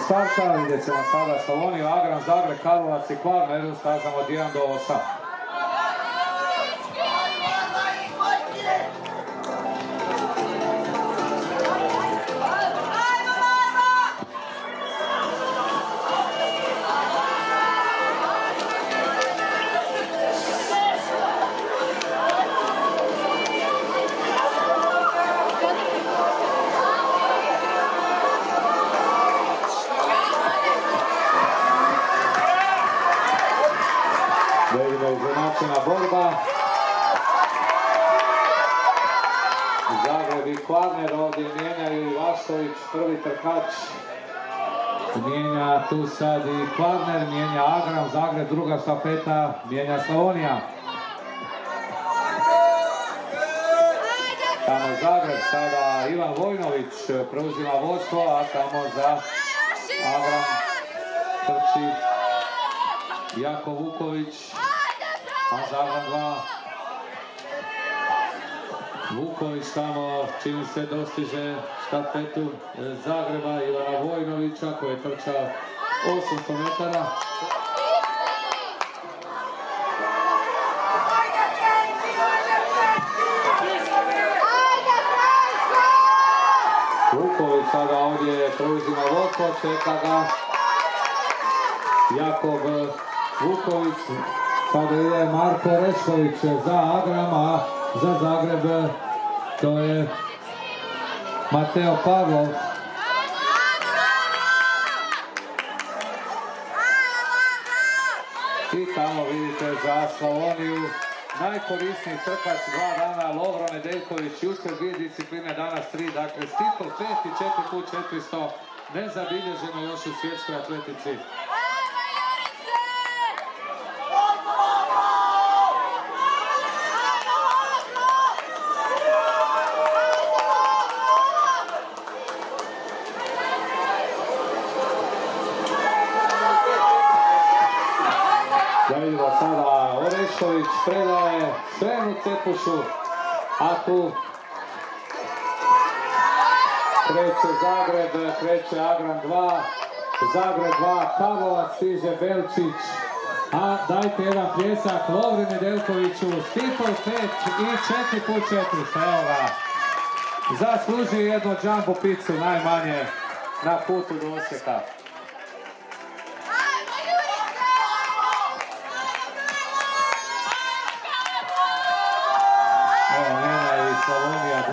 starta. Vidjet ćemo sada Slavoniju, Agran, Zagreb, Karlovac i Kvarner u stazama od 1 do 8. Izjednačena borba. Zagreb i Kvarner ovdje mijenjaju Ivašković, prvi trkač. Mijenja tu sad i Kvarner, mijenja Agran, Zagreb, druga štafeta, mijenja Slavonija. Tamo Zagreb, sada Ivan Vojnović preuzima vodstvo, a tamo za Agran trči Jako Vuković. A Zagreb 2. Vuković tamo čini se dostiže štafetu Zagreba Ivana Vojnovića koji je trčao 800 metara. Vuković sada ovdje preuzima vodstvo, čeka ga Jakov Vuković. Sada ide Marko Rešković za Agram, a za Zagreb to je Mateo Pavlov. I tamo vidite za Slavoniju najkorisniji trkač 2 dana Lovro Nedeljković, jučer 2 discipline, danas 3, dakle Stipl 5 i 4x400 nezabilježeno još u svjetskoj atletici. Da vidimo sada Orešković predaje Svenu Cepušu, a tu kreće Zagreb, kreće Agran 2, Zagreb 2, Karlovac, stiže Belčić, a dajte jedan pljesak Lovri Nedeljkoviću, Stipl 5 i 4x400, evo ga, zasluži jednu džambu picu najmanje na putu do Osijeka. Slavonija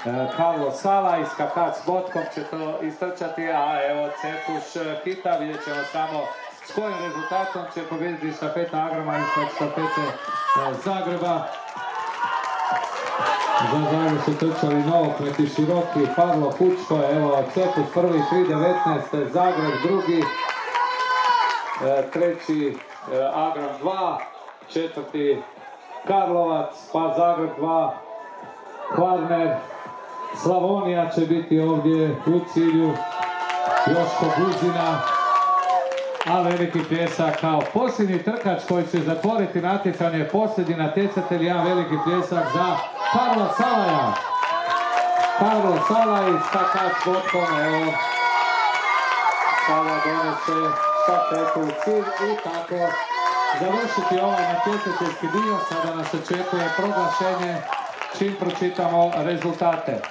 2. Karlo Sala i skakač s botkom će to istrčati, a evo Cepuš hita, vidjet ćemo samo s kojim rezultatom će pobijediti štafeta Agrama ispred štafete Zagreba. Za Zagreb su trčali Novokmet i Široki, Pavlo Kučko, evo Cepuš prvi 3.19, Zagreb drugi, treći Agram 2, četvrti Karlovac, pa Zagreb 2, Kvarner, Slavonija će biti ovdje u cilju, Joško Buzina, a veliki pljesak kao posljednji trkač koji će zatvoriti natjecanje, posljednji natjecatelj, jedan veliki pljesak za Karlo Salaja. Karlo Salaj, skakač vodkom, evo, sada doneće štafetu u cilj i tako završiti ovaj natjecateljski dio. Sada nas očekuje proglašenje čim pročitamo rezultate.